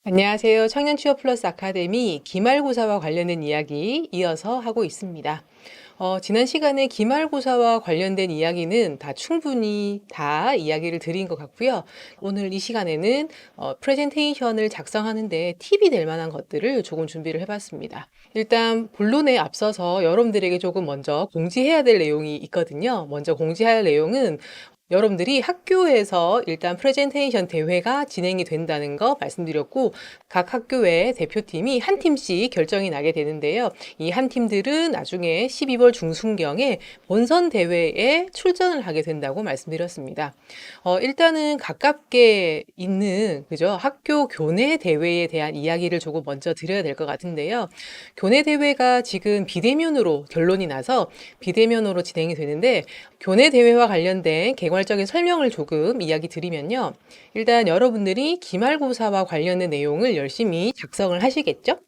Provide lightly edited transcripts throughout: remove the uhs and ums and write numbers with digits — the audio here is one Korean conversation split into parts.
안녕하세요. 청년 취업 플러스 아카데미 기말고사와 관련된 이야기 이어서 하고 있습니다. 지난 시간에 기말고사와 관련된 이야기는 다 충분히 다 이야기를 드린 것 같고요. 오늘 이 시간에는 프레젠테이션을 작성하는데 팁이 될 만한 것들을 조금 준비를 해봤습니다. 일단 본론에 앞서서 여러분들에게 조금 먼저 공지해야 될 내용이 있거든요. 먼저 공지할 내용은 여러분들이 학교에서 일단 프레젠테이션 대회가 진행이 된다는 거 말씀드렸고, 각 학교의 대표팀이 한 팀씩 결정이 나게 되는데요. 이 한 팀들은 나중에 12월 중순경에 본선 대회에 출전을 하게 된다고 말씀드렸습니다. 일단은 가깝게 있는, 그죠? 학교 교내 대회에 대한 이야기를 조금 먼저 드려야 될 것 같은데요. 교내 대회가 지금 비대면으로 결론이 나서 비대면으로 진행이 되는데, 교내 대회와 관련된 개괄적인 설명을 조금 이야기 드리면요. 일단 여러분들이 기말고사와 관련된 내용을 열심히 작성을 하시겠죠?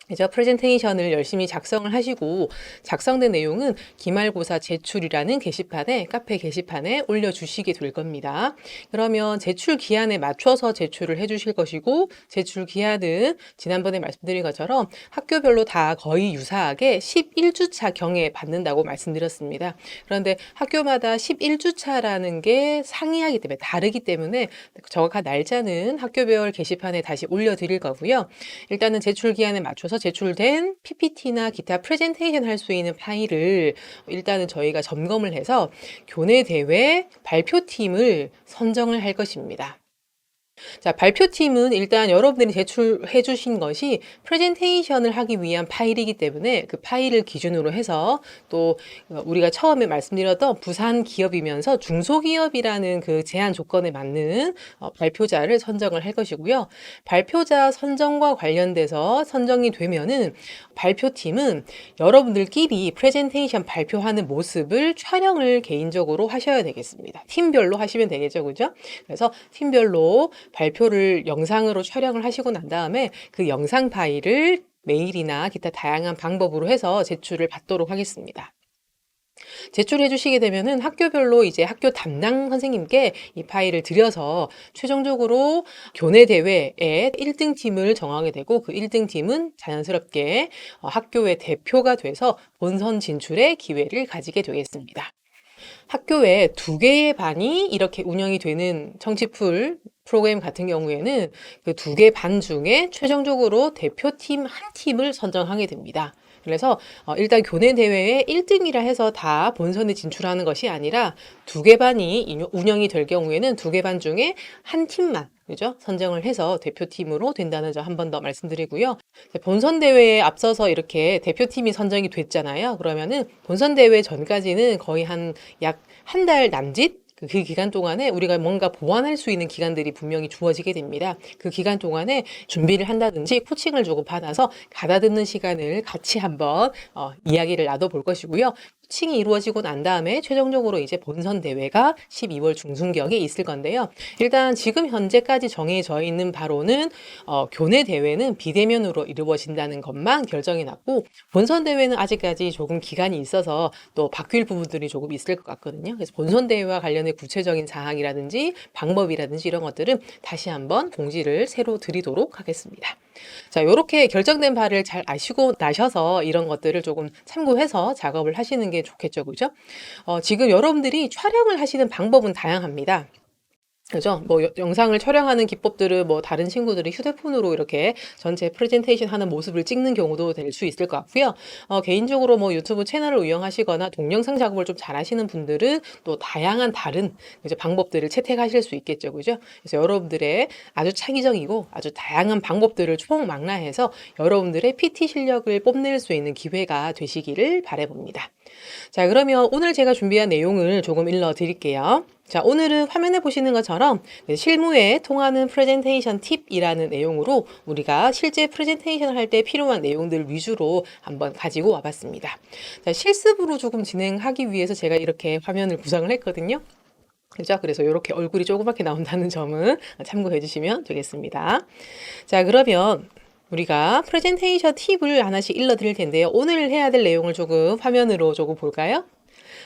그죠? 프레젠테이션을 열심히 작성을 하시고 작성된 내용은 기말고사 제출이라는 게시판에 카페 게시판에 올려주시게 될 겁니다. 그러면 제출 기한에 맞춰서 제출을 해주실 것이고 제출 기한은 지난번에 말씀드린 것처럼 학교별로 다 거의 유사하게 11주차 경에 받는다고 말씀드렸습니다. 그런데 학교마다 11주차라는 게 상이하기 때문에 다르기 때문에 정확한 날짜는 학교별 게시판에 다시 올려드릴 거고요. 일단은 제출 기한에 맞춰서 제출된 PPT나 기타 프레젠테이션 할 수 있는 파일을 일단은 저희가 점검을 해서 교내 대회 발표팀을 선정을 할 것입니다. 자, 발표팀은 일단 여러분들이 제출해 주신 것이 프레젠테이션을 하기 위한 파일이기 때문에 그 파일을 기준으로 해서 또 우리가 처음에 말씀드렸던 부산 기업이면서 중소기업이라는 그 제한 조건에 맞는 발표자를 선정을 할 것이고요. 발표자 선정과 관련돼서 선정이 되면은 발표팀은 여러분들끼리 프레젠테이션 발표하는 모습을 촬영을 개인적으로 하셔야 되겠습니다. 팀별로 하시면 되겠죠, 그죠? 그래서 팀별로 발표를 영상으로 촬영을 하시고 난 다음에 그 영상 파일을 메일이나 기타 다양한 방법으로 해서 제출을 받도록 하겠습니다. 제출해 주시게 되면은 학교별로 이제 학교 담당 선생님께 이 파일을 드려서 최종적으로 교내 대회에 1등 팀을 정하게 되고 그 1등 팀은 자연스럽게 학교의 대표가 돼서 본선 진출의 기회를 가지게 되겠습니다. 학교에 두 개의 반이 이렇게 운영이 되는 청취풀 프로그램 같은 경우에는 그 두 개 반 중에 최종적으로 대표팀 한 팀을 선정하게 됩니다. 그래서 일단 교내 대회에 1등이라 해서 다 본선에 진출하는 것이 아니라 두 개 반이 운영이 될 경우에는 두 개 반 중에 한 팀만, 그죠? 선정을 해서 대표팀으로 된다는 점 한 번 더 말씀드리고요. 본선 대회에 앞서서 이렇게 대표팀이 선정이 됐잖아요. 그러면은 본선 대회 전까지는 거의 약 한 달 남짓 그 기간 동안에 우리가 뭔가 보완할 수 있는 기간들이 분명히 주어지게 됩니다. 그 기간 동안에 준비를 한다든지 코칭을 조금 받아서 가다듬는 시간을 같이 한번 이야기를 나눠볼 것이고요. 코칭이 이루어지고 난 다음에 최종적으로 이제 본선 대회가 12월 중순경에 있을 건데요. 일단 지금 현재까지 정해져 있는 바로는 교내 대회는 비대면으로 이루어진다는 것만 결정이 났고 본선 대회는 아직까지 조금 기간이 있어서 또 바뀔 부분들이 조금 있을 것 같거든요. 그래서 본선 대회와 관련된 구체적인 사항이라든지 방법이라든지 이런 것들은 다시 한번 공지를 새로 드리도록 하겠습니다. 자, 이렇게 결정된 바를 잘 아시고 나셔서 이런 것들을 조금 참고해서 작업을 하시는 게 좋겠죠, 그죠? 지금 여러분들이 촬영을 하시는 방법은 다양합니다. 그죠? 뭐 영상을 촬영하는 기법들은 뭐 다른 친구들이 휴대폰으로 이렇게 전체 프레젠테이션 하는 모습을 찍는 경우도 될 수 있을 것 같고요. 개인적으로 뭐 유튜브 채널을 운영하시거나 동영상 작업을 좀 잘하시는 분들은 또 다양한 다른 이제 방법들을 채택하실 수 있겠죠. 그죠? 그래서 여러분들의 아주 창의적이고 아주 다양한 방법들을 총망라해서 여러분들의 PT 실력을 뽐낼 수 있는 기회가 되시기를 바라봅니다. 자, 그러면 오늘 제가 준비한 내용을 조금 읽어 드릴게요. 자, 오늘은 화면에 보시는 것처럼 실무에 통하는 프레젠테이션 팁이라는 내용으로 우리가 실제 프레젠테이션을 할 때 필요한 내용들 위주로 한번 가지고 와봤습니다. 자, 실습으로 조금 진행하기 위해서 제가 이렇게 화면을 구성을 했거든요. 그죠? 그래서 이렇게 얼굴이 조그맣게 나온다는 점은 참고해 주시면 되겠습니다. 자, 그러면 우리가 프레젠테이션 팁을 하나씩 일러 드릴 텐데요. 오늘 해야 될 내용을 조금 화면으로 조금 볼까요?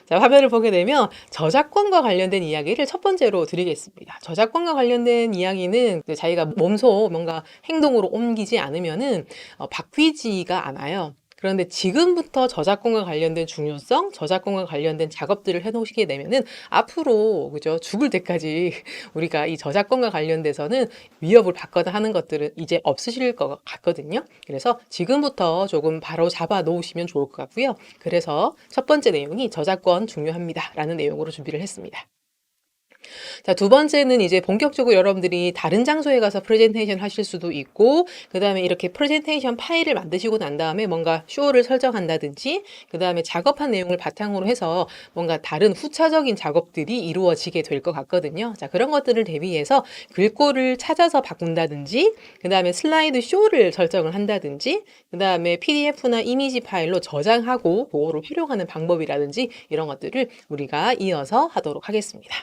자, 화면을 보게 되면 저작권과 관련된 이야기를 첫 번째로 드리겠습니다. 저작권과 관련된 이야기는 자기가 몸소 뭔가 행동으로 옮기지 않으면은 바뀌지가 않아요. 그런데 지금부터 저작권과 관련된 중요성, 저작권과 관련된 작업들을 해놓으시게 되면은 앞으로 그죠 죽을 때까지 우리가 이 저작권과 관련돼서는 위협을 받거나 하는 것들은 이제 없으실 것 같거든요. 그래서 지금부터 조금 바로 잡아 놓으시면 좋을 것 같고요. 그래서 첫 번째 내용이 저작권 중요합니다. 라는 내용으로 준비를 했습니다. 자, 두 번째는 이제 본격적으로 여러분들이 다른 장소에 가서 프레젠테이션 하실 수도 있고, 그 다음에 이렇게 프레젠테이션 파일을 만드시고 난 다음에 뭔가 쇼를 설정한다든지, 그 다음에 작업한 내용을 바탕으로 해서 뭔가 다른 후차적인 작업들이 이루어지게 될 것 같거든요. 자, 그런 것들을 대비해서 글꼴을 찾아서 바꾼다든지, 그 다음에 슬라이드 쇼를 설정을 한다든지, 그 다음에 PDF나 이미지 파일로 저장하고 그거를 활용하는 방법이라든지 이런 것들을 우리가 이어서 하도록 하겠습니다.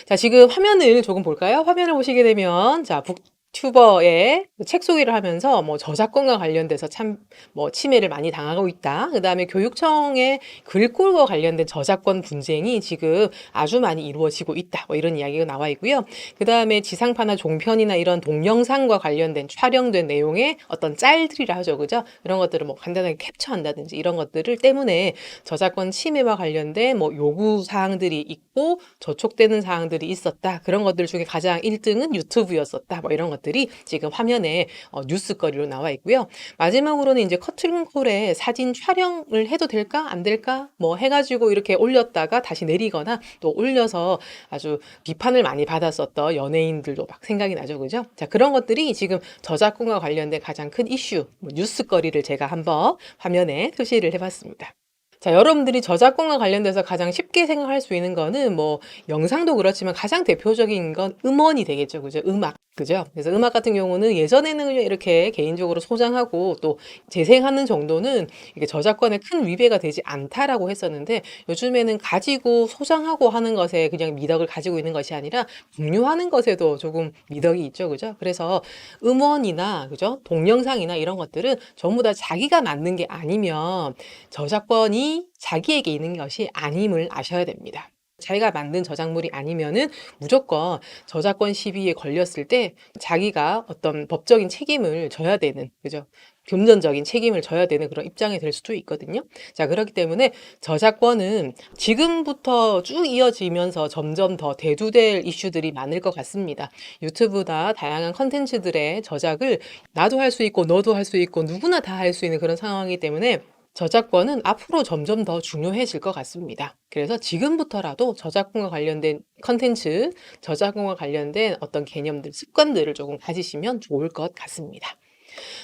자, 지금 화면을 조금 볼까요? 화면을 보시게 되면, 자, 북튜버의 책 소개를 하면서 뭐 저작권과 관련돼서 참 뭐 침해를 많이 당하고 있다. 그 다음에 교육청의 글꼴과 관련된 저작권 분쟁이 지금 아주 많이 이루어지고 있다. 뭐 이런 이야기가 나와 있고요. 그 다음에 지상파나 종편이나 이런 동영상과 관련된 촬영된 내용의 어떤 짤들이라 하죠. 그죠? 이런 것들을 뭐 간단하게 캡처한다든지 이런 것들을 때문에 저작권 침해와 관련된 뭐 요구 사항들이 있고 저촉되는 사항들이 있었다. 그런 것들 중에 가장 1등은 유튜브였었다. 뭐 이런 것들이 지금 화면에 뉴스거리로 나와 있고요. 마지막으로는 이제 커튼콜에 사진 촬영을 해도 될까? 안 될까? 뭐 해가지고 이렇게 올렸다가 다시 내리거나 또 올려서 아주 비판을 많이 받았었던 연예인들도 막 생각이 나죠. 그죠? 자, 그런 것들이 지금 저작권과 관련된 가장 큰 이슈, 뉴스거리를 제가 한번 화면에 표시를 해봤습니다. 자, 여러분들이 저작권과 관련돼서 가장 쉽게 생각할 수 있는 거는 뭐 영상도 그렇지만 가장 대표적인 건 음원이 되겠죠. 그죠? 음악. 그죠? 그래서 음악 같은 경우는 예전에는 그냥 이렇게 개인적으로 소장하고 또 재생하는 정도는 이게 저작권에 큰 위배가 되지 않다라고 했었는데 요즘에는 가지고 소장하고 하는 것에 그냥 미덕을 가지고 있는 것이 아니라 공유하는 것에도 조금 미덕이 있죠. 그죠? 그래서 음원이나 그죠? 동영상이나 이런 것들은 전부 다 자기가 만든 게 아니면 저작권이 자기에게 있는 것이 아님을 아셔야 됩니다. 자기가 만든 저작물이 아니면은 무조건 저작권 시비에 걸렸을 때 자기가 어떤 법적인 책임을 져야 되는, 그죠? 금전적인 책임을 져야 되는 그런 입장이 될 수도 있거든요. 자, 그렇기 때문에 저작권은 지금부터 쭉 이어지면서 점점 더 대두될 이슈들이 많을 것 같습니다. 유튜브나 다양한 컨텐츠들의 저작을 나도 할 수 있고 너도 할 수 있고 누구나 다 할 수 있는 그런 상황이기 때문에 저작권은 앞으로 점점 더 중요해질 것 같습니다. 그래서 지금부터라도 저작권과 관련된 컨텐츠, 저작권과 관련된 어떤 개념들, 습관들을 조금 가지시면 좋을 것 같습니다.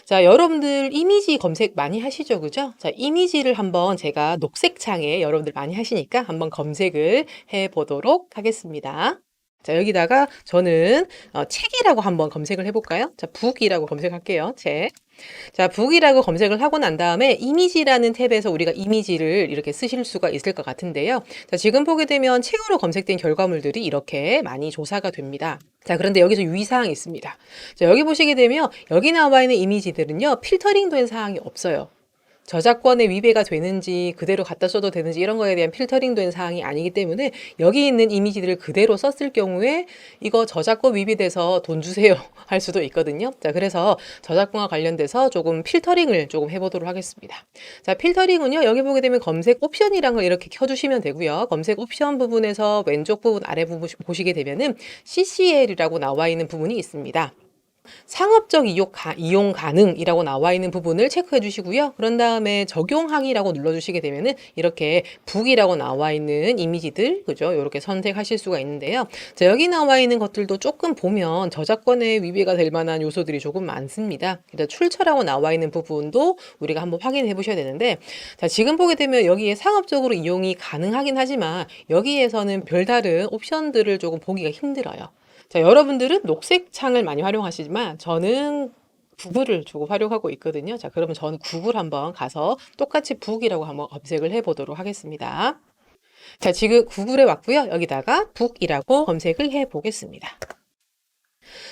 자, 여러분들 이미지 검색 많이 하시죠? 그죠? 자, 이미지를 한번 제가 녹색 창에 여러분들 많이 하시니까 한번 검색을 해 보도록 하겠습니다. 자, 여기다가 저는 책이라고 한번 검색을 해볼까요? 자, 북이라고 검색할게요. 책. 자, 북이라고 검색을 하고 난 다음에 이미지라는 탭에서 우리가 이미지를 이렇게 쓰실 수가 있을 것 같은데요. 자, 지금 보게 되면 책으로 검색된 결과물들이 이렇게 많이 조사가 됩니다. 자, 그런데 여기서 유의사항이 있습니다. 자, 여기 보시게 되면 여기 나와 있는 이미지들은요, 필터링 된 사항이 없어요. 저작권에 위배가 되는지 그대로 갖다 써도 되는지 이런 거에 대한 필터링 된 사항이 아니기 때문에 여기 있는 이미지들을 그대로 썼을 경우에 이거 저작권 위배돼서 돈 주세요 할 수도 있거든요. 자, 그래서 저작권과 관련돼서 조금 필터링을 조금 해보도록 하겠습니다. 자, 필터링은요, 여기 보게 되면 검색 옵션이란 걸 이렇게 켜주시면 되고요. 검색 옵션 부분에서 왼쪽 부분 아래 부분 보시게 되면은 CCL이라고 나와 있는 부분이 있습니다. 상업적 이용 가능이라고 나와 있는 부분을 체크해 주시고요. 그런 다음에 적용하기라고 눌러주시게 되면은 이렇게 북이라고 나와 있는 이미지들, 그죠? 이렇게 선택하실 수가 있는데요. 자, 여기 나와 있는 것들도 조금 보면 저작권에 위배가 될 만한 요소들이 조금 많습니다. 그래서 출처라고 나와 있는 부분도 우리가 한번 확인해 보셔야 되는데, 자, 지금 보게 되면 여기에 상업적으로 이용이 가능하긴 하지만 여기에서는 별다른 옵션들을 조금 보기가 힘들어요. 자, 여러분들은 녹색 창을 많이 활용하시지만 저는 구글을 조금 활용하고 있거든요. 자, 그러면 저는 구글 한번 가서 똑같이 북이라고 한번 검색을 해 보도록 하겠습니다. 자, 지금 구글에 왔고요. 여기다가 북이라고 검색을 해 보겠습니다.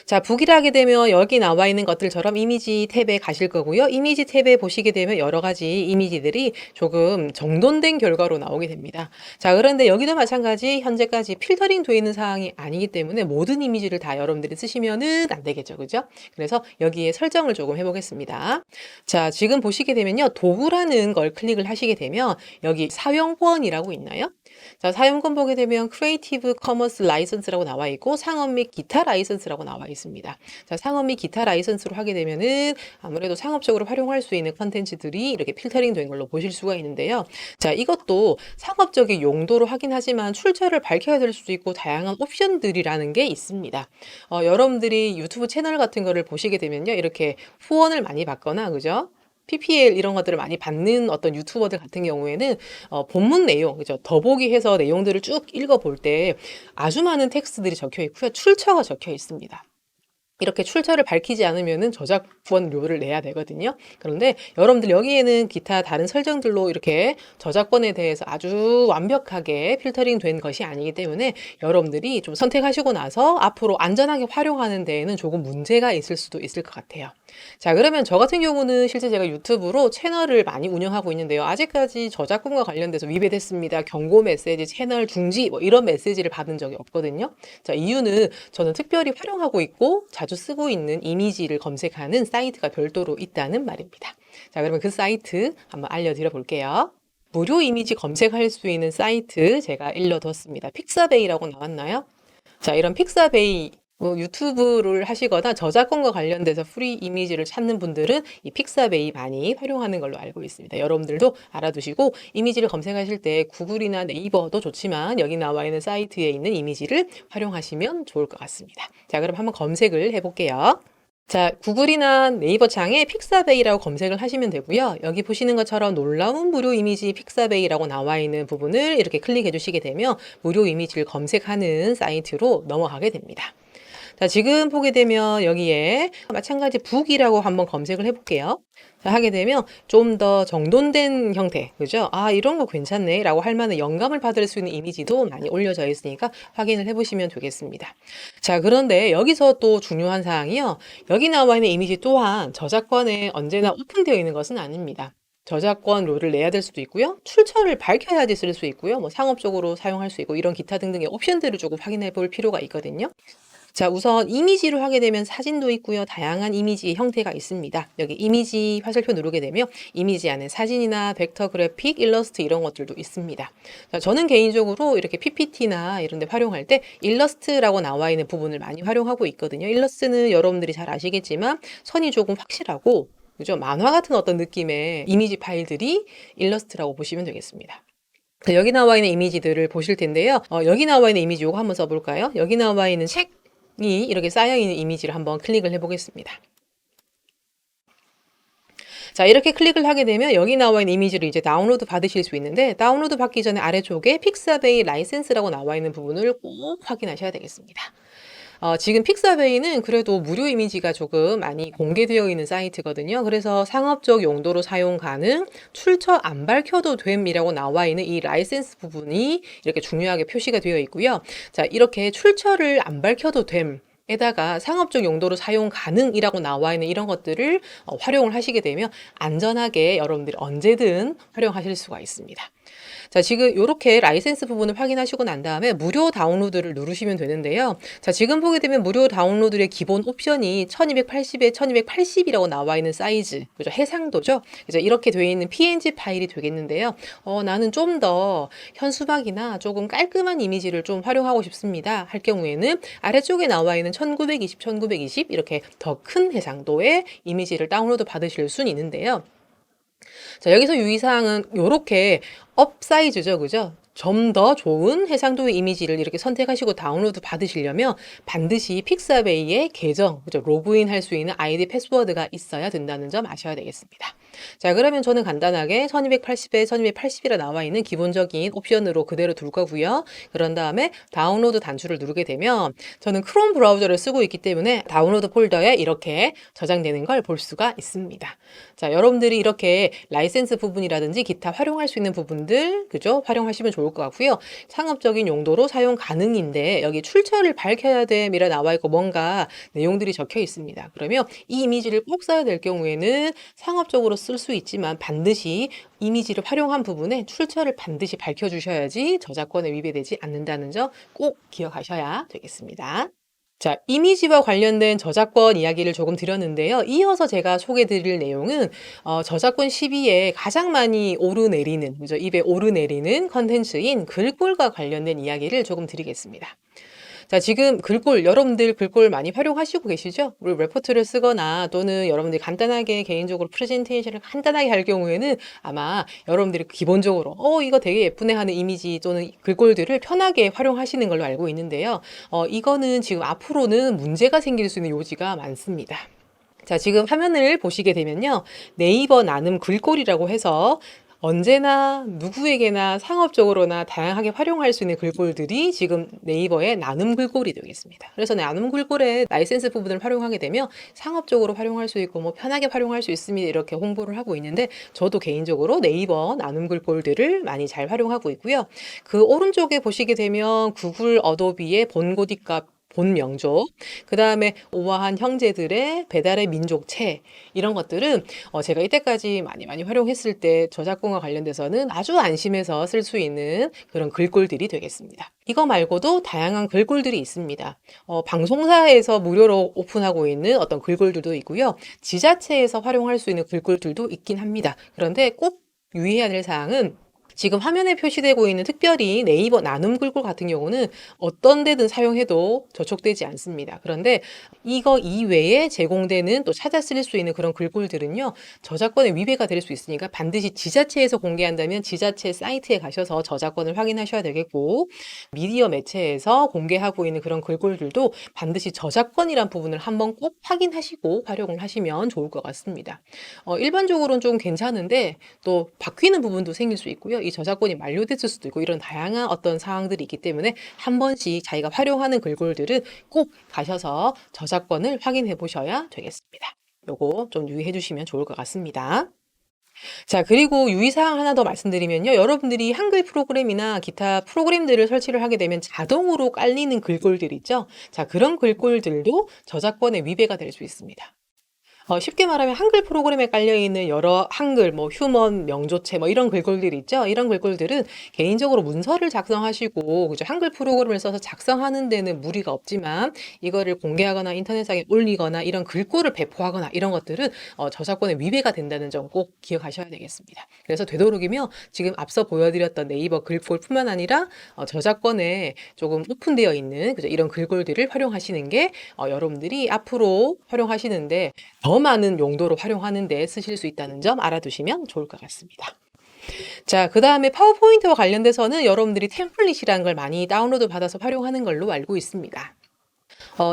자, 북이라 하게 되면 여기 나와 있는 것들처럼 이미지 탭에 가실 거고요. 이미지 탭에 보시게 되면 여러 가지 이미지들이 조금 정돈된 결과로 나오게 됩니다. 자, 그런데 여기도 마찬가지 현재까지 필터링 되어 있는 사항이 아니기 때문에 모든 이미지를 다 여러분들이 쓰시면은 안 되겠죠. 그죠? 그래서 여기에 설정을 조금 해보겠습니다. 자, 지금 보시게 되면요. 도구라는 걸 클릭을 하시게 되면 여기 사용권이라고 있나요? 자, 사용권 보게 되면 크리에이티브 커머스 라이선스라고 나와 있고 상업 및 기타 라이선스라고 나와 있습니다. 자, 상업 및 기타 라이선스로 하게 되면은 아무래도 상업적으로 활용할 수 있는 컨텐츠들이 이렇게 필터링 된 걸로 보실 수가 있는데요. 자, 이것도 상업적인 용도로 하긴 하지만 출처를 밝혀야 될 수도 있고 다양한 옵션들이라는 게 있습니다. 여러분들이 유튜브 채널 같은 거를 보시게 되면요. 이렇게 후원을 많이 받거나 그죠? PPL 이런 것들을 많이 받는 어떤 유튜버들 같은 경우에는 본문 내용, 그죠? 더보기 해서 내용들을 쭉 읽어볼 때 아주 많은 텍스트들이 적혀 있고요. 출처가 적혀 있습니다. 이렇게 출처를 밝히지 않으면은 저작권료를 내야 되거든요. 그런데 여러분들 여기에는 기타 다른 설정들로 이렇게 저작권에 대해서 아주 완벽하게 필터링 된 것이 아니기 때문에 여러분들이 좀 선택하시고 나서 앞으로 안전하게 활용하는 데에는 조금 문제가 있을 수도 있을 것 같아요. 자, 그러면 저 같은 경우는 실제 제가 유튜브로 채널을 많이 운영하고 있는데요. 아직까지 저작권과 관련돼서 위배됐습니다. 경고 메시지, 채널 중지, 뭐 이런 메시지를 받은 적이 없거든요. 자, 이유는 저는 특별히 활용하고 있고 자주 쓰고 있는 이미지를 검색하는 사이트가 별도로 있다는 말입니다. 자, 그러면 그 사이트 한번 알려드려 볼게요. 무료 이미지 검색할 수 있는 사이트 제가 일러뒀습니다. 픽사베이라고 나왔나요? 자, 이런 픽사베이 유튜브를 하시거나 저작권과 관련돼서 프리 이미지를 찾는 분들은 이 픽사베이 많이 활용하는 걸로 알고 있습니다. 여러분들도 알아두시고 이미지를 검색하실 때 구글이나 네이버도 좋지만 여기 나와 있는 사이트에 있는 이미지를 활용하시면 좋을 것 같습니다. 자, 그럼 한번 검색을 해볼게요. 자, 구글이나 네이버 창에 픽사베이라고 검색을 하시면 되고요. 여기 보시는 것처럼 놀라운 무료 이미지 픽사베이라고 나와 있는 부분을 이렇게 클릭해 주시게 되면 무료 이미지를 검색하는 사이트로 넘어가게 됩니다. 자, 지금 보게 되면 여기에 마찬가지 북이라고 한번 검색을 해볼게요. 자, 하게 되면 좀 더 정돈된 형태, 그죠? 아, 이런 거 괜찮네 라고 할 만한 영감을 받을 수 있는 이미지도 많이 올려져 있으니까 확인을 해보시면 되겠습니다. 자, 그런데 여기서 또 중요한 사항이요. 여기 나와 있는 이미지 또한 저작권에 언제나 오픈되어 있는 것은 아닙니다. 저작권료를 내야 될 수도 있고요. 출처를 밝혀야지 쓸 수 있고요. 뭐 상업적으로 사용할 수 있고 이런 기타 등등의 옵션들을 조금 확인해 볼 필요가 있거든요. 자, 우선 이미지로 하게 되면 사진도 있고요. 다양한 이미지 형태가 있습니다. 여기 이미지 화살표 누르게 되면 이미지 안에 사진이나 벡터 그래픽, 일러스트 이런 것들도 있습니다. 자, 저는 개인적으로 이렇게 PPT나 이런 데 활용할 때 일러스트라고 나와 있는 부분을 많이 활용하고 있거든요. 일러스트는 여러분들이 잘 아시겠지만 선이 조금 확실하고 그죠? 만화 같은 어떤 느낌의 이미지 파일들이 일러스트라고 보시면 되겠습니다. 여기 나와 있는 이미지들을 보실 텐데요. 여기 나와 있는 이미지 요거 한번 써볼까요? 여기 나와 있는 책이 이렇게 쌓여있는 이미지를 한번 클릭을 해보겠습니다. 자, 이렇게 클릭을 하게 되면 여기 나와 있는 이미지를 이제 다운로드 받으실 수 있는데 다운로드 받기 전에 아래쪽에 픽사베이 라이센스라고 나와 있는 부분을 꼭 확인하셔야 되겠습니다. 지금 픽사베이는 그래도 무료 이미지가 조금 많이 공개되어 있는 사이트거든요. 그래서 상업적 용도로 사용 가능, 출처 안 밝혀도 됨이라고 나와 있는 이 라이센스 부분이 이렇게 중요하게 표시가 되어 있고요. 자, 이렇게 출처를 안 밝혀도 됨. 에다가 상업적 용도로 사용 가능이라고 나와 있는 이런 것들을 활용을 하시게 되면 안전하게 여러분들이 언제든 활용하실 수가 있습니다. 자, 지금 이렇게 라이센스 부분을 확인하시고 난 다음에 무료 다운로드를 누르시면 되는데요. 자, 지금 보게 되면 무료 다운로드의 기본 옵션이 1280에 1280이라고 나와 있는 사이즈, 그죠? 해상도죠? 그래서 이렇게 되어 있는 PNG 파일이 되겠는데요. 나는 좀 더 현수막이나 조금 깔끔한 이미지를 좀 활용하고 싶습니다. 할 경우에는 아래쪽에 나와 있는 1920, 1920 이렇게 더 큰 해상도의 이미지를 다운로드 받으실 수는 있는데요. 자, 여기서 유의사항은 이렇게 업 사이즈죠, 그죠? 좀 더 좋은 해상도의 이미지를 이렇게 선택하시고 다운로드 받으시려면 반드시 픽사베이의 계정, 그죠? 로그인 할 수 있는 아이디 패스워드가 있어야 된다는 점 아셔야 되겠습니다. 자, 그러면 저는 간단하게 1280에 1280이라 나와 있는 기본적인 옵션으로 그대로 둘 거고요. 그런 다음에 다운로드 단추를 누르게 되면 저는 크롬 브라우저를 쓰고 있기 때문에 다운로드 폴더에 이렇게 저장되는 걸 볼 수가 있습니다. 자, 여러분들이 이렇게 라이센스 부분이라든지 기타 활용할 수 있는 부분들, 그죠? 활용하시면 좋을 것 같고요. 상업적인 용도로 사용 가능인데 여기 출처를 밝혀야 됨이라 나와 있고 뭔가 내용들이 적혀 있습니다. 그러면 이 이미지를 꼭 써야 될 경우에는 상업적으로 쓸 수 있지만 반드시 이미지를 활용한 부분에 출처를 반드시 밝혀주셔야지 저작권에 위배되지 않는다는 점 꼭 기억하셔야 되겠습니다. 자, 이미지와 관련된 저작권 이야기를 조금 드렸는데요. 이어서 제가 소개해 드릴 내용은 저작권 시비에 가장 많이 오르내리는, 그죠? 입에 오르내리는 컨텐츠인 글꼴과 관련된 이야기를 조금 드리겠습니다. 자, 지금 글꼴, 여러분들 글꼴 많이 활용하시고 계시죠? 우리 레포트를 쓰거나 또는 여러분들이 간단하게 개인적으로 프레젠테이션을 간단하게 할 경우에는 아마 여러분들이 기본적으로 이거 되게 예쁘네 하는 이미지 또는 글꼴들을 편하게 활용하시는 걸로 알고 있는데요. 이거는 지금 앞으로는 문제가 생길 수 있는 요지가 많습니다. 자, 지금 화면을 보시게 되면요. 네이버 나눔 글꼴이라고 해서 언제나 누구에게나 상업적으로나 다양하게 활용할 수 있는 글꼴들이 지금 네이버의 나눔 글꼴이 되겠습니다. 그래서 나눔 글꼴의 라이센스 부분을 활용하게 되면 상업적으로 활용할 수 있고 뭐 편하게 활용할 수 있습니다. 이렇게 홍보를 하고 있는데 저도 개인적으로 네이버 나눔 글꼴들을 많이 잘 활용하고 있고요. 그 오른쪽에 보시게 되면 구글 어도비의 본고디 값 본 명족, 그 다음에 우아한 형제들의 배달의 민족체 이런 것들은 제가 이때까지 많이 활용했을 때 저작권과 관련돼서는 아주 안심해서 쓸 수 있는 그런 글꼴들이 되겠습니다. 이거 말고도 다양한 글꼴들이 있습니다. 방송사에서 무료로 오픈하고 있는 어떤 글꼴들도 있고요. 지자체에서 활용할 수 있는 글꼴들도 있긴 합니다. 그런데 꼭 유의해야 될 사항은 지금 화면에 표시되고 있는 특별히 네이버 나눔 글꼴 같은 경우는 어떤 데든 사용해도 저촉되지 않습니다. 그런데 이거 이외에 제공되는 또 찾아 쓸 수 있는 그런 글꼴들은요, 저작권의 위배가 될 수 있으니까 반드시 지자체에서 공개한다면 지자체 사이트에 가셔서 저작권을 확인하셔야 되겠고, 미디어 매체에서 공개하고 있는 그런 글꼴들도 반드시 저작권이란 부분을 한번 꼭 확인하시고 활용을 하시면 좋을 것 같습니다. 일반적으로는 좀 괜찮은데 또 바뀌는 부분도 생길 수 있고요. 이 저작권이 만료됐을 수도 있고 이런 다양한 어떤 상황들이 있기 때문에 한 번씩 자기가 활용하는 글꼴들은 꼭 가셔서 저작권을 확인해 보셔야 되겠습니다. 요거 좀 유의해 주시면 좋을 것 같습니다. 자, 그리고 유의사항 하나 더 말씀드리면요. 여러분들이 한글 프로그램이나 기타 프로그램들을 설치를 하게 되면 자동으로 깔리는 글꼴들 있죠? 자, 그런 글꼴들도 저작권의 위배가 될 수 있습니다. 쉽게 말하면 한글 프로그램에 깔려있는 여러 한글, 뭐 휴먼, 명조체 뭐 이런 글꼴들 있죠. 이런 글꼴들은 개인적으로 문서를 작성하시고 그죠? 한글 프로그램을 써서 작성하는 데는 무리가 없지만 이거를 공개하거나 인터넷상에 올리거나 이런 글꼴을 배포하거나 이런 것들은 저작권의 위배가 된다는 점 꼭 기억하셔야 되겠습니다. 그래서 되도록이면 지금 앞서 보여드렸던 네이버 글꼴뿐만 아니라 저작권에 조금 오픈되어 있는 그죠? 이런 글꼴들을 활용하시는 게 여러분들이 앞으로 활용하시는데 더 많은 용도로 활용하는 데 쓰실 수 있다는 점 알아두시면 좋을 것 같습니다. 자, 그 다음에 파워포인트와 관련돼서는 여러분들이 템플릿이라는 걸 많이 다운로드 받아서 활용하는 걸로 알고 있습니다.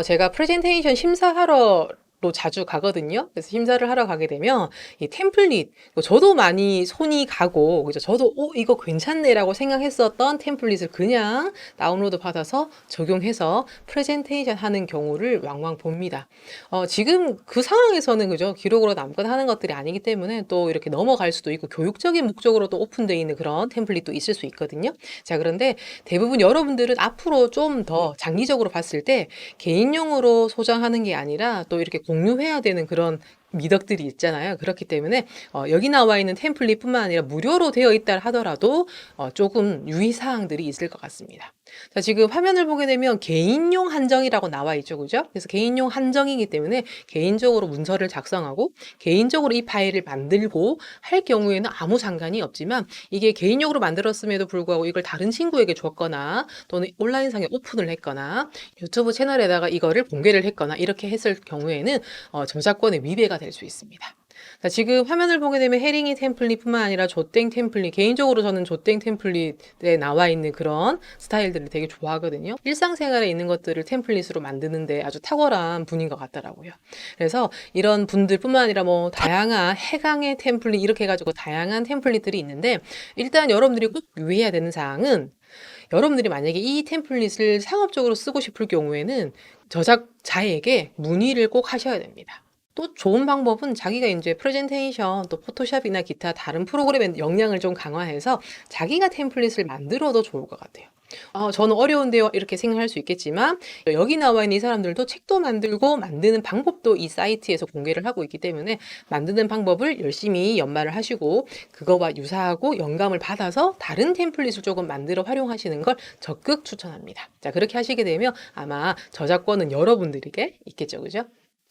제가 프레젠테이션 심사하러 자주 가거든요. 그래서 심사를 하러 가게 되면 이 템플릿, 저도 많이 손이 가고, 그죠? 저도 이거 괜찮네라고 생각했었던 템플릿을 그냥 다운로드 받아서 적용해서 프레젠테이션 하는 경우를 왕왕 봅니다. 지금 그 상황에서는 그죠? 기록으로 남거나 하는 것들이 아니기 때문에 또 이렇게 넘어갈 수도 있고 교육적인 목적으로 또 오픈되어 있는 그런 템플릿도 있을 수 있거든요. 자, 그런데 대부분 여러분들은 앞으로 좀 더 장기적으로 봤을 때 개인용으로 소장하는 게 아니라 또 이렇게 공유해야 되는 그런 미덕들이 있잖아요. 그렇기 때문에 여기 나와 있는 템플릿뿐만 아니라 무료로 되어 있다 하더라도 조금 유의사항들이 있을 것 같습니다. 자, 지금 화면을 보게 되면 개인용 한정이라고 나와 있죠. 그죠? 그래서 개인용 한정이기 때문에 개인적으로 문서를 작성하고 개인적으로 이 파일을 만들고 할 경우에는 아무 상관이 없지만 이게 개인용으로 만들었음에도 불구하고 이걸 다른 친구에게 줬거나 또는 온라인상에 오픈을 했거나 유튜브 채널에다가 이거를 공개를 했거나 이렇게 했을 경우에는 저작권의 위배가 될 수 있습니다. 자, 지금 화면을 보게 되면 해링이 템플릿뿐만 아니라 조땡 템플릿, 개인적으로 저는 조땡 템플릿에 나와 있는 그런 스타일들을 되게 좋아하거든요. 일상생활에 있는 것들을 템플릿으로 만드는데 아주 탁월한 분인 것 같더라고요. 그래서 이런 분들뿐만 아니라 뭐 다양한 해강의 템플릿 이렇게 해가지고 다양한 템플릿들이 있는데, 일단 여러분들이 꼭 유의해야 되는 사항은, 여러분들이 만약에 이 템플릿을 상업적으로 쓰고 싶을 경우에는 저작자에게 문의를 꼭 하셔야 됩니다. 또 좋은 방법은 자기가 이제 프레젠테이션, 또 포토샵이나 기타 다른 프로그램의 역량을 좀 강화해서 자기가 템플릿을 만들어도 좋을 것 같아요. 저는 어려운데요. 이렇게 생각할 수 있겠지만, 여기 나와 있는 이 사람들도 책도 만들고 만드는 방법도 이 사이트에서 공개를 하고 있기 때문에 만드는 방법을 열심히 연마를 하시고 그거와 유사하고 영감을 받아서 다른 템플릿을 조금 만들어 활용하시는 걸 적극 추천합니다. 자, 그렇게 하시게 되면 아마 저작권은 여러분들에게 있겠죠. 그죠?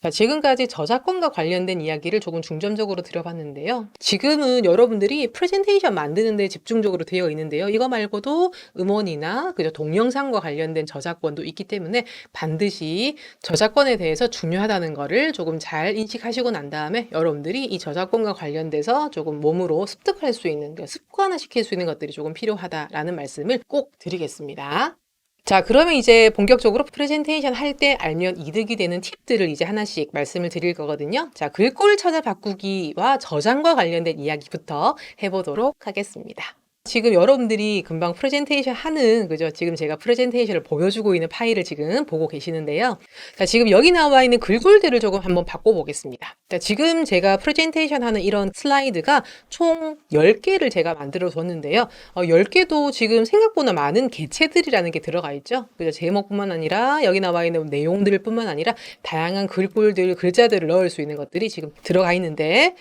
자, 지금까지 저작권과 관련된 이야기를 조금 중점적으로 드려봤는데요. 지금은 여러분들이 프레젠테이션 만드는 데 집중적으로 되어 있는데요. 이거 말고도 음원이나 그죠, 동영상과 관련된 저작권도 있기 때문에 반드시 저작권에 대해서 중요하다는 거를 조금 잘 인식하시고 난 다음에 여러분들이 이 저작권과 관련돼서 조금 몸으로 습득할 수 있는, 습관화시킬 수 있는 것들이 조금 필요하다라는 말씀을 꼭 드리겠습니다. 자, 그러면 이제 본격적으로 프레젠테이션 할 때 알면 이득이 되는 팁들을 이제 하나씩 말씀을 드릴 거거든요. 자, 글꼴 찾아 바꾸기와 저장과 관련된 이야기부터 해보도록 하겠습니다. 지금 여러분들이 금방 프레젠테이션 하는, 그죠? 지금 제가 프레젠테이션을 보여주고 있는 파일을 지금 보고 계시는데요. 자, 지금 여기 나와 있는 글꼴들을 조금 한번 바꿔보겠습니다. 자, 지금 제가 프레젠테이션 하는 이런 슬라이드가 총 10개를 제가 만들어 뒀는데요. 10개도 지금 생각보다 많은 개체들이라는 게 들어가 있죠. 그죠? 제목뿐만 아니라 여기 나와 있는 내용들 뿐만 아니라 다양한 글꼴들, 글자들을 넣을 수 있는 것들이 지금 들어가 있는데,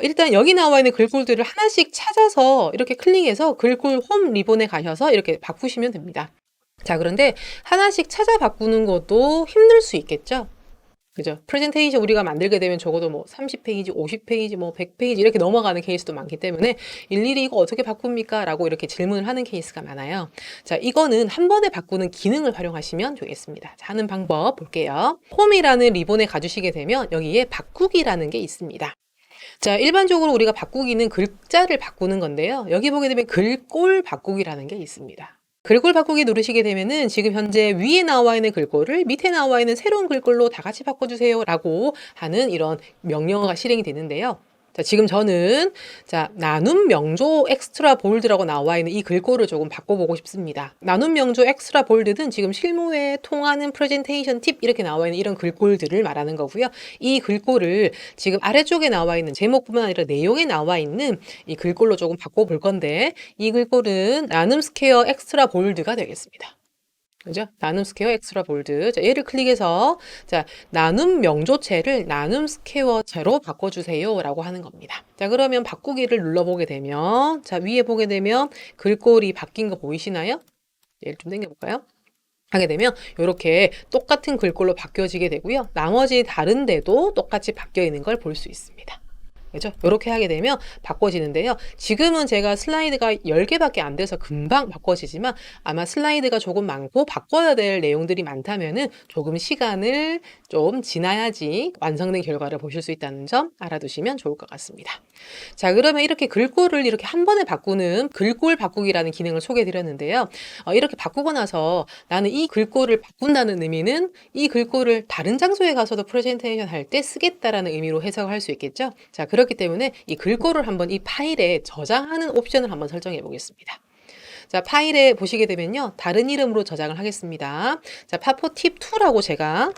일단 여기 나와 있는 글꼴들을 하나씩 찾아서 이렇게 클릭해서 글꼴 홈 리본에 가셔서 이렇게 바꾸시면 됩니다. 자, 그런데 하나씩 찾아 바꾸는 것도 힘들 수 있겠죠? 그죠? 프레젠테이션 우리가 만들게 되면 적어도 뭐 30페이지, 50페이지, 뭐 100페이지 이렇게 넘어가는 케이스도 많기 때문에 일일이 이거 어떻게 바꿉니까? 라고 이렇게 질문을 하는 케이스가 많아요. 자, 이거는 한 번에 바꾸는 기능을 활용하시면 되겠습니다. 자, 하는 방법 볼게요. 홈이라는 리본에 가주시게 되면 여기에 바꾸기라는 게 있습니다. 자, 일반적으로 우리가 바꾸기는 글자를 바꾸는 건데요. 여기 보게 되면 글꼴 바꾸기라는 게 있습니다. 글꼴 바꾸기 누르시게 되면은 지금 현재 위에 나와 있는 글꼴을 밑에 나와 있는 새로운 글꼴로 다 같이 바꿔주세요 라고 하는 이런 명령어가 실행이 되는데요. 자, 지금 저는 나눔 명조 엑스트라 볼드라고 나와 있는 이 글꼴을 조금 바꿔보고 싶습니다. 나눔 명조 엑스트라 볼드는 지금 실무에 통하는 프레젠테이션 팁 이렇게 나와 있는 이런 글꼴들을 말하는 거고요. 이 글꼴을 지금 아래쪽에 나와 있는 제목뿐만 아니라 내용에 나와 있는 이 글꼴로 조금 바꿔볼 건데, 이 글꼴은 나눔 스퀘어 엑스트라 볼드가 되겠습니다. 그죠? 나눔 스퀘어 엑스트라 볼드. 자, 얘를 클릭해서 나눔 명조체를 나눔 스퀘어체로 바꿔주세요 라고 하는 겁니다. 자, 그러면 바꾸기를 눌러보게 되면, 자, 위에 보게 되면 글꼴이 바뀐 거 보이시나요? 얘를 좀 당겨볼까요? 하게 되면 이렇게 똑같은 글꼴로 바뀌어지게 되고요. 나머지 다른 데도 똑같이 바뀌어 있는 걸 볼 수 있습니다. 그죠? 이렇게 하게 되면 바꿔지는데요. 지금은 제가 슬라이드가 10개밖에 안 돼서 금방 바꿔지지만 아마 슬라이드가 조금 많고 바꿔야 될 내용들이 많다면은 조금 시간을 좀 지나야지 완성된 결과를 보실 수 있다는 점 알아두시면 좋을 것 같습니다. 자, 그러면 이렇게 글꼴을 이렇게 한 번에 바꾸는 글꼴 바꾸기라는 기능을 소개해 드렸는데요. 이렇게 바꾸고 나서 나는 이 글꼴을 바꾼다는 의미는 이 글꼴을 다른 장소에 가서도 프레젠테이션 할 때 쓰겠다라는 의미로 해석할 수 있겠죠. 자, 그렇기 때문에 이 글꼴을 한번 이 파일에 저장하는 옵션을 한번 설정해 보겠습니다. 자, 파일에 보시게 되면요. 다른 이름으로 저장을 하겠습니다. 자, 파포 팁 2라고 제가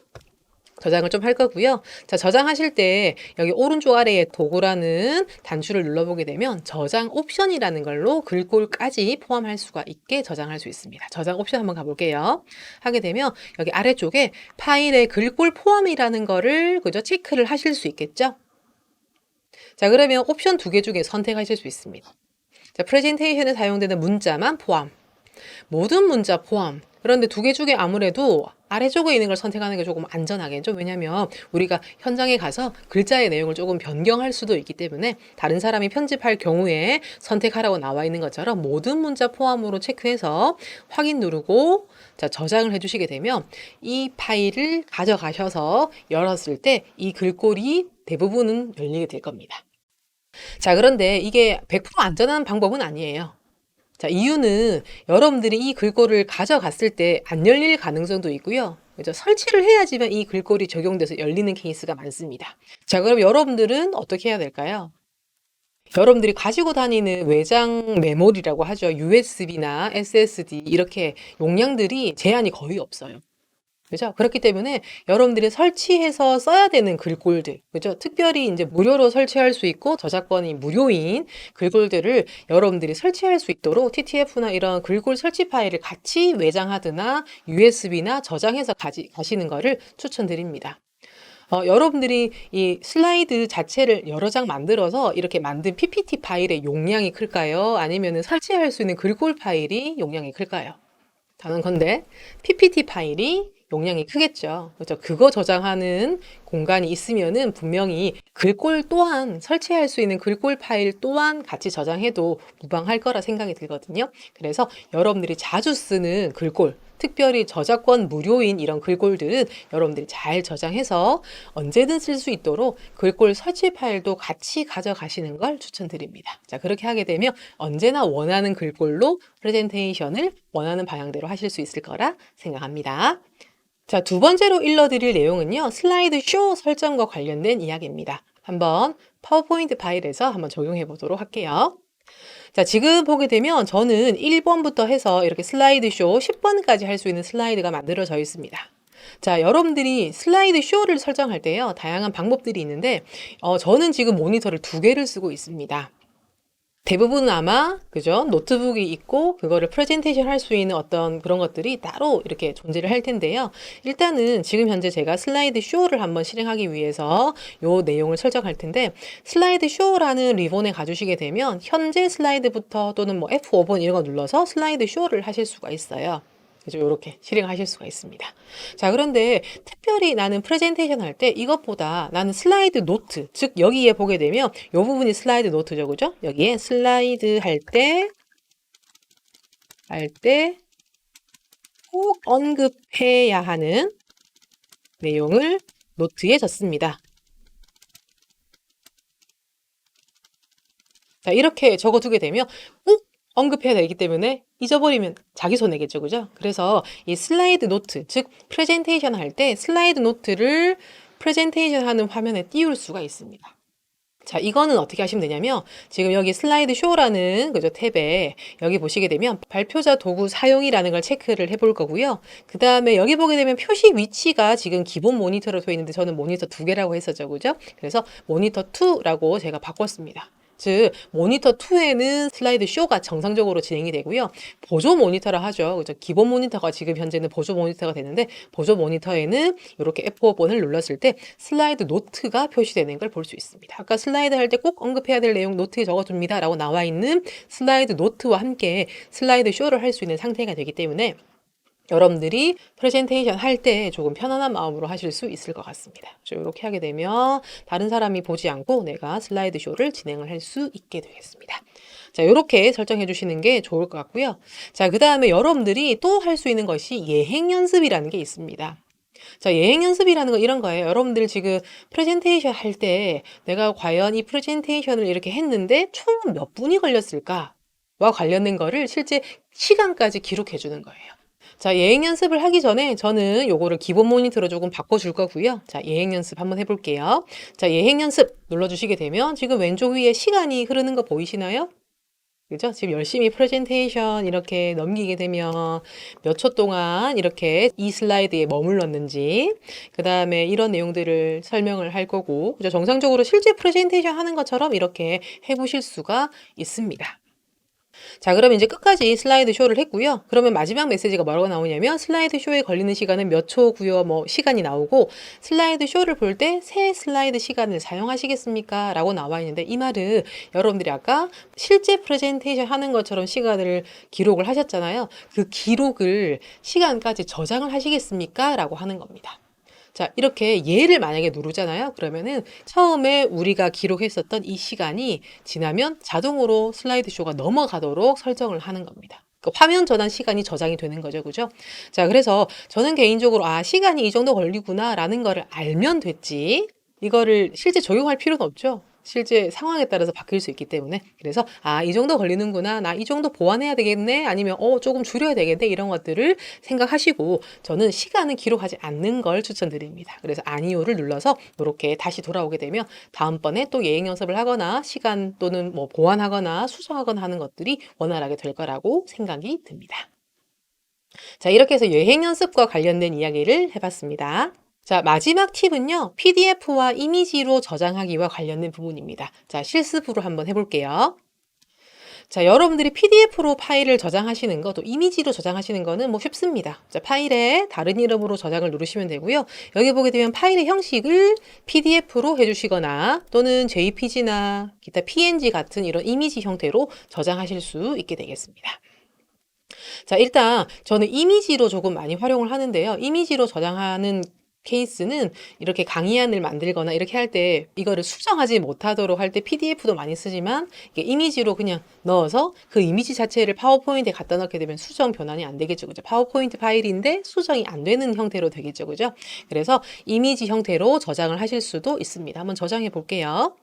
저장을 좀 할 거고요. 자, 저장하실 때 여기 오른쪽 아래에 도구라는 단추를 눌러보게 되면 저장 옵션이라는 걸로 글꼴까지 포함할 수가 있게 저장할 수 있습니다. 저장 옵션 한번 가볼게요. 하게 되면 여기 아래쪽에 파일에 글꼴 포함이라는 거를 그죠? 체크를 하실 수 있겠죠? 자, 그러면 옵션 2개 중에 선택하실 수 있습니다. 자, 프레젠테이션에 사용되는 문자만 포함, 모든 문자 포함. 그런데 2개 중에 아무래도 아래쪽에 있는 걸 선택하는 게 조금 안전하겠죠. 왜냐하면 우리가 현장에 가서 글자의 내용을 조금 변경할 수도 있기 때문에 다른 사람이 편집할 경우에 선택하라고 나와 있는 것처럼 모든 문자 포함으로 체크해서 확인 누르고 자, 저장을 해주시게 되면 이 파일을 가져가셔서 열었을 때 이 글꼴이 대부분은 열리게 될 겁니다. 자, 그런데 이게 100% 안전한 방법은 아니에요. 자, 이유는 여러분들이 이 글꼴을 가져갔을 때 안 열릴 가능성도 있고요. 그죠? 설치를 해야지만 이 글꼴이 적용돼서 열리는 케이스가 많습니다. 자, 그럼 여러분들은 어떻게 해야 될까요? 여러분들이 가지고 다니는 외장 메모리라고 하죠. USB나 SSD 이렇게 용량들이 제한이 거의 없어요. 그죠? 그렇기 때문에 여러분들이 설치해서 써야 되는 글꼴들, 그죠? 특별히 이제 무료로 설치할 수 있고 저작권이 무료인 글꼴들을 여러분들이 설치할 수 있도록 TTF나 이런 글꼴 설치 파일을 같이 외장하드나 USB나 저장해서 가시는 거를 추천드립니다. 여러분들이 이 슬라이드 자체를 여러 장 만들어서 이렇게 만든 PPT 파일의 용량이 클까요? 아니면 설치할 수 있는 글꼴 파일이 용량이 클까요? 단언컨대 PPT 파일이 용량이 크겠죠. 그렇죠? 그거 저장하는 공간이 있으면은 분명히 글꼴 또한 설치할 수 있는 글꼴 파일 또한 같이 저장해도 무방할 거라 생각이 들거든요. 그래서 여러분들이 자주 쓰는 글꼴, 특별히 저작권 무료인 이런 글꼴들은 여러분들이 잘 저장해서 언제든 쓸 수 있도록 글꼴 설치 파일도 같이 가져가시는 걸 추천드립니다. 자, 그렇게 하게 되면 언제나 원하는 글꼴로 프레젠테이션을 원하는 방향대로 하실 수 있을 거라 생각합니다. 자, 두 번째로 일러드릴 내용은요, 슬라이드 쇼 설정과 관련된 이야기입니다. 한번 파워포인트 파일에서 한번 적용해 보도록 할게요. 자, 지금 보게 되면 저는 1번부터 해서 이렇게 슬라이드 쇼 10번까지 할 수 있는 슬라이드가 만들어져 있습니다. 자, 여러분들이 슬라이드 쇼를 설정할 때요, 다양한 방법들이 있는데, 저는 지금 모니터를 2개를 쓰고 있습니다. 대부분은 아마, 그죠? 노트북이 있고, 그거를 프레젠테이션 할 수 있는 어떤 그런 것들이 따로 이렇게 존재를 할 텐데요. 일단은 지금 현재 제가 슬라이드 쇼를 한번 실행하기 위해서 요 내용을 설정할 텐데, 슬라이드 쇼라는 리본에 가주시게 되면, 현재 슬라이드부터 또는 뭐 F5번 이런 거 눌러서 슬라이드 쇼를 하실 수가 있어요. 그죠? 이렇게 실행하실 수가 있습니다. 자, 그런데 특별히 나는 프레젠테이션 할 때 이것보다 나는 슬라이드 노트, 즉 여기에 보게 되면 이 부분이 슬라이드 노트죠. 그죠? 여기에 슬라이드 할 때 꼭 언급해야 하는 내용을 노트에 적습니다. 자, 이렇게 적어두게 되면 꼭 언급해야 되기 때문에 잊어버리면 자기 손해겠죠. 그죠? 그래서 이 슬라이드 노트, 즉 프레젠테이션 할 때 슬라이드 노트를 프레젠테이션 하는 화면에 띄울 수가 있습니다. 자, 이거는 어떻게 하시면 되냐면 지금 여기 슬라이드 쇼라는 그죠 탭에 여기 보시게 되면 발표자 도구 사용이라는 걸 체크를 해볼 거고요. 그 다음에 여기 보게 되면 표시 위치가 지금 기본 모니터로 돼 있는데 저는 모니터 2개라고 했었죠. 그죠? 그래서 모니터 2라고 제가 바꿨습니다. 즉 모니터 2에는 슬라이드 쇼가 정상적으로 진행이 되고요. 보조 모니터라 하죠. 그죠? 기본 모니터가 지금 현재는 보조 모니터가 되는데 보조 모니터에는 이렇게 F5번을 눌렀을 때 슬라이드 노트가 표시되는 걸 볼 수 있습니다. 아까 슬라이드 할 때 꼭 언급해야 될 내용 노트에 적어둡니다 라고 나와 있는 슬라이드 노트와 함께 슬라이드 쇼를 할 수 있는 상태가 되기 때문에 여러분들이 프레젠테이션 할 때 조금 편안한 마음으로 하실 수 있을 것 같습니다. 이렇게 하게 되면 다른 사람이 보지 않고 내가 슬라이드 쇼를 진행을 할 수 있게 되겠습니다. 자, 이렇게 설정해 주시는 게 좋을 것 같고요. 자, 그 다음에 여러분들이 또 할 수 있는 것이 예행 연습이라는 게 있습니다. 자, 예행 연습이라는 건 이런 거예요. 여러분들 지금 프레젠테이션 할 때 내가 과연 이 프레젠테이션을 이렇게 했는데 총 몇 분이 걸렸을까와 관련된 거를 실제 시간까지 기록해 주는 거예요. 자, 예행 연습을 하기 전에 저는 요거를 기본 모니터로 조금 바꿔줄 거고요. 자, 예행 연습 한번 해볼게요. 자, 예행 연습 눌러주시게 되면 지금 왼쪽 위에 시간이 흐르는 거 보이시나요? 그죠? 지금 열심히 프레젠테이션 이렇게 넘기게 되면 몇 초 동안 이렇게 이 슬라이드에 머물렀는지, 그 다음에 이런 내용들을 설명을 할 거고, 그죠? 정상적으로 실제 프레젠테이션 하는 것처럼 이렇게 해보실 수가 있습니다. 자, 그러면 이제 끝까지 슬라이드 쇼를 했고요. 그러면 마지막 메시지가 뭐라고 나오냐면 슬라이드 쇼에 걸리는 시간은 몇 초고요. 뭐 시간이 나오고 슬라이드 쇼를 볼 때 새 슬라이드 시간을 사용하시겠습니까? 라고 나와 있는데 이 말은 여러분들이 아까 실제 프레젠테이션 하는 것처럼 시간을 기록을 하셨잖아요. 그 기록을 시간까지 저장을 하시겠습니까? 라고 하는 겁니다. 자, 이렇게 예를 만약에 누르잖아요. 그러면은 처음에 우리가 기록했었던 이 시간이 지나면 자동으로 슬라이드 쇼가 넘어가도록 설정을 하는 겁니다. 그 화면 전환 시간이 저장이 되는 거죠. 그죠? 자, 그래서 저는 개인적으로 시간이 이 정도 걸리구나 라는 거를 알면 됐지. 이거를 실제 적용할 필요는 없죠. 실제 상황에 따라서 바뀔 수 있기 때문에. 그래서 이 정도 걸리는구나. 나 이 정도 보완해야 되겠네. 아니면 조금 줄여야 되겠네. 이런 것들을 생각하시고 저는 시간은 기록하지 않는 걸 추천드립니다. 그래서 아니요를 눌러서 이렇게 다시 돌아오게 되면 다음번에 또 예행 연습을 하거나 시간 또는 뭐 보완하거나 수정하거나 하는 것들이 원활하게 될 거라고 생각이 듭니다. 자, 이렇게 해서 여행 연습과 관련된 이야기를 해봤습니다. 자, 마지막 팁은요, PDF와 이미지로 저장하기와 관련된 부분입니다. 자, 실습으로 한번 해볼게요. 자, 여러분들이 PDF로 파일을 저장하시는 거, 또 이미지로 저장하시는 거는 뭐 쉽습니다. 자, 파일에 다른 이름으로 저장을 누르시면 되고요. 여기 보게 되면 파일의 형식을 PDF로 해주시거나 또는 JPG나 기타 PNG 같은 이런 이미지 형태로 저장하실 수 있게 되겠습니다. 자, 일단 저는 이미지로 조금 많이 활용을 하는데요. 이미지로 저장하는 케이스는 이렇게 강의안을 만들거나 이렇게 할 때 이거를 수정하지 못하도록 할 때 PDF도 많이 쓰지만 이게 이미지로 그냥 넣어서 그 이미지 자체를 파워포인트에 갖다 넣게 되면 수정 변환이 안 되겠죠. 그죠? 파워포인트 파일인데 수정이 안 되는 형태로 되겠죠. 그죠? 그래서 이미지 형태로 저장을 하실 수도 있습니다. 한번 저장해 볼게요.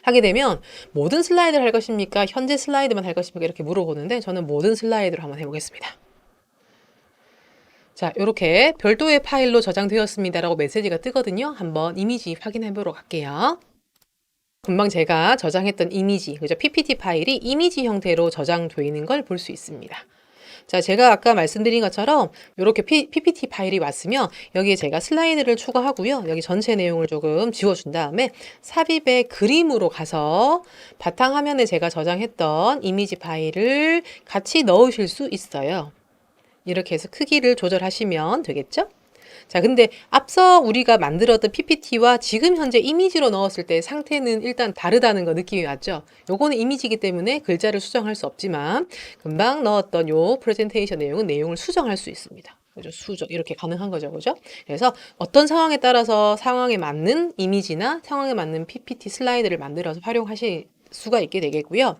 하게 되면 모든 슬라이드를 할 것입니까? 현재 슬라이드만 할 것입니까? 이렇게 물어보는데 저는 모든 슬라이드로 한번 해보겠습니다. 자, 이렇게 별도의 파일로 저장되었습니다라고 메시지가 뜨거든요. 한번 이미지 확인해 보러 갈게요. 금방 제가 저장했던 이미지, 그죠? PPT 파일이 이미지 형태로 저장되어 있는 걸 볼 수 있습니다. 자, 제가 아까 말씀드린 것처럼 이렇게 PPT 파일이 왔으면 여기에 제가 슬라이드를 추가하고요. 여기 전체 내용을 조금 지워준 다음에 삽입의 그림으로 가서 바탕화면에 제가 저장했던 이미지 파일을 같이 넣으실 수 있어요. 이렇게 해서 크기를 조절하시면 되겠죠? 자, 근데 앞서 우리가 만들었던 PPT와 지금 현재 이미지로 넣었을 때 상태는 일단 다르다는 거 느낌이 왔죠? 요거는 이미지이기 때문에 글자를 수정할 수 없지만 금방 넣었던 요 프레젠테이션 내용은 내용을 수정할 수 있습니다. 그죠? 수정 이렇게 가능한 거죠. 그죠? 그래서 어떤 상황에 따라서 상황에 맞는 이미지나 상황에 맞는 PPT 슬라이드를 만들어서 활용하실 수가 있게 되겠고요.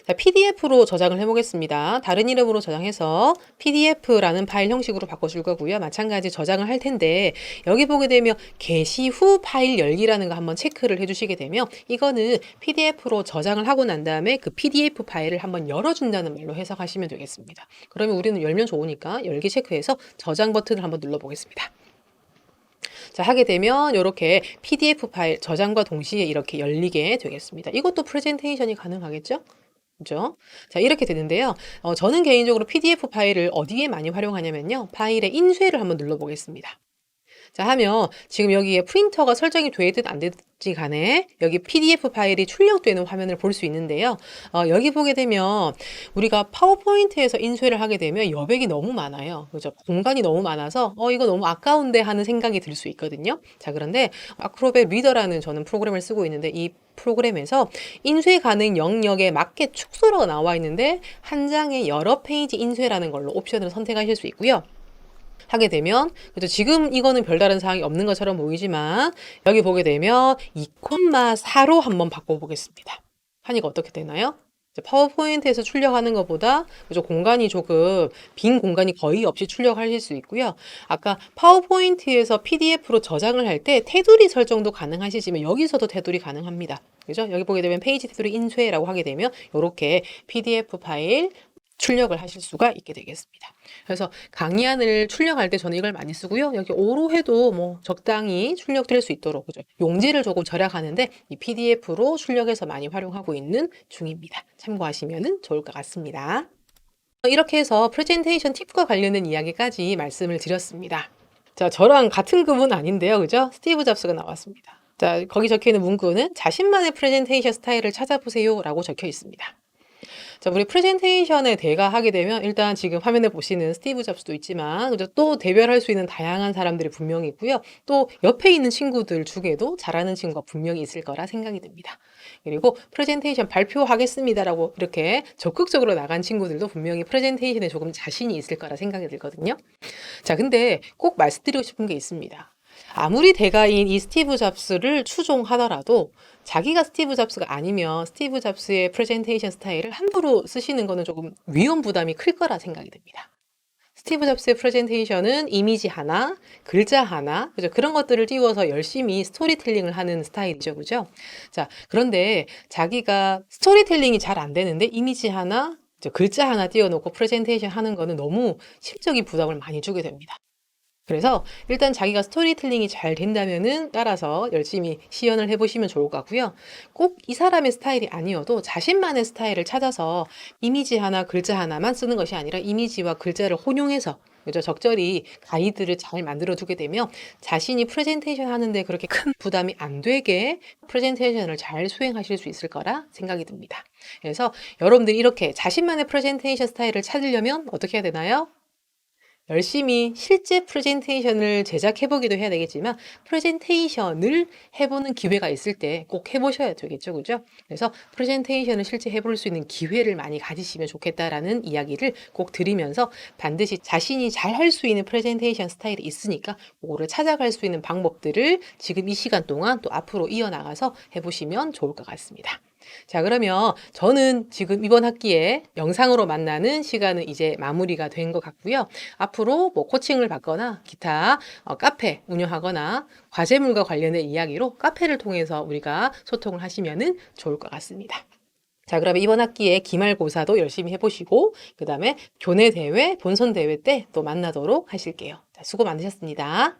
자, PDF로 저장을 해보겠습니다. 다른 이름으로 저장해서 PDF라는 파일 형식으로 바꿔줄 거고요. 마찬가지 저장을 할 텐데 여기 보게 되면 게시 후 파일 열기라는 거 한번 체크를 해주시게 되면 이거는 PDF로 저장을 하고 난 다음에 그 PDF 파일을 한번 열어준다는 말로 해석하시면 되겠습니다. 그러면 우리는 열면 좋으니까 열기 체크해서 저장 버튼을 한번 눌러보겠습니다. 자, 하게 되면 이렇게 PDF 파일 저장과 동시에 이렇게 열리게 되겠습니다. 이것도 프레젠테이션이 가능하겠죠? 그죠? 자, 이렇게 되는데요. 저는 개인적으로 PDF 파일을 어디에 많이 활용하냐면요. 파일의 인쇄를 한번 눌러보겠습니다. 자, 하면 지금 여기에 프린터가 설정이 되든 안 되든지 간에 여기 PDF 파일이 출력되는 화면을 볼 수 있는데요. 여기 보게 되면 우리가 파워포인트에서 인쇄를 하게 되면 여백이 너무 많아요. 그죠? 공간이 너무 많아서 이거 너무 아까운데 하는 생각이 들 수 있거든요. 자, 그런데 아크로벳 리더라는 저는 프로그램을 쓰고 있는데 이 프로그램에서 인쇄 가능 영역에 맞게 축소로가 나와 있는데 한 장에 여러 페이지 인쇄라는 걸로 옵션을 선택하실 수 있고요. 하게 되면 그죠? 지금 이거는 별다른 사항이 없는 것처럼 보이지만 여기 보게 되면 2,4로 한번 바꿔보겠습니다. 하니까 어떻게 되나요? 파워포인트에서 출력하는 것보다 그죠? 공간이 조금 빈 공간이 거의 없이 출력하실 수 있고요. 아까 파워포인트에서 PDF로 저장을 할 때 테두리 설정도 가능하시지만 여기서도 테두리 가능합니다. 그죠? 여기 보게 되면 페이지 테두리 인쇄라고 하게 되면 이렇게 PDF 파일 출력을 하실 수가 있게 되겠습니다. 그래서 강의안을 출력할 때 저는 이걸 많이 쓰고요. 여기 오로 해도 뭐 적당히 출력될 수 있도록 그죠? 용지를 조금 절약하는데 이 PDF로 출력해서 많이 활용하고 있는 중입니다. 참고하시면 좋을 것 같습니다. 이렇게 해서 프레젠테이션 팁과 관련된 이야기까지 말씀을 드렸습니다. 자, 저랑 같은 급은 아닌데요. 그죠? 스티브 잡스가 나왔습니다. 자, 거기 적혀 있는 문구는 자신만의 프레젠테이션 스타일을 찾아보세요 라고 적혀 있습니다. 자, 우리 프레젠테이션에 대가하게 되면 일단 지금 화면에 보시는 스티브 잡스도 있지만 그죠? 또 대별할 수 있는 다양한 사람들이 분명히 있고요. 또 옆에 있는 친구들 중에도 잘하는 친구가 분명히 있을 거라 생각이 듭니다. 그리고 프레젠테이션 발표하겠습니다라고 이렇게 적극적으로 나간 친구들도 분명히 프레젠테이션에 조금 자신이 있을 거라 생각이 들거든요. 자, 근데 꼭 말씀드리고 싶은 게 있습니다. 아무리 대가인 이 스티브 잡스를 추종하더라도 자기가 스티브 잡스가 아니면 스티브 잡스의 프레젠테이션 스타일을 함부로 쓰시는 거는 조금 위험 부담이 클 거라 생각이 듭니다. 스티브 잡스의 프레젠테이션은 이미지 하나, 글자 하나, 그죠? 그런 것들을 띄워서 열심히 스토리텔링을 하는 스타일이죠, 그죠? 자, 그런데 자기가 스토리텔링이 잘 안 되는데 이미지 하나, 글자 하나 띄워놓고 프레젠테이션 하는 거는 너무 심적인 부담을 많이 주게 됩니다. 그래서 일단 자기가 스토리텔링이 잘 된다면은 따라서 열심히 시연을 해보시면 좋을 것 같고요. 꼭 이 사람의 스타일이 아니어도 자신만의 스타일을 찾아서 이미지 하나, 글자 하나만 쓰는 것이 아니라 이미지와 글자를 혼용해서 그죠? 적절히 가이드를 잘 만들어 두게 되면 자신이 프레젠테이션 하는데 그렇게 큰 부담이 안 되게 프레젠테이션을 잘 수행하실 수 있을 거라 생각이 듭니다. 그래서 여러분들이 이렇게 자신만의 프레젠테이션 스타일을 찾으려면 어떻게 해야 되나요? 열심히 실제 프레젠테이션을 제작해 보기도 해야 되겠지만 프레젠테이션을 해보는 기회가 있을 때 꼭 해보셔야 되겠죠, 그죠? 그래서 프레젠테이션을 실제 해볼 수 있는 기회를 많이 가지시면 좋겠다라는 이야기를 꼭 드리면서 반드시 자신이 잘 할 수 있는 프레젠테이션 스타일이 있으니까 그거를 찾아갈 수 있는 방법들을 지금 이 시간 동안 또 앞으로 이어나가서 해보시면 좋을 것 같습니다. 자, 그러면 저는 지금 이번 학기에 영상으로 만나는 시간은 이제 마무리가 된 것 같고요. 앞으로 뭐 코칭을 받거나 기타 카페 운영하거나 과제물과 관련된 이야기로 카페를 통해서 우리가 소통을 하시면은 좋을 것 같습니다. 자, 그러면 이번 학기에 기말고사도 열심히 해보시고, 그 다음에 교내 대회, 본선 대회 때 또 만나도록 하실게요. 자, 수고 많으셨습니다.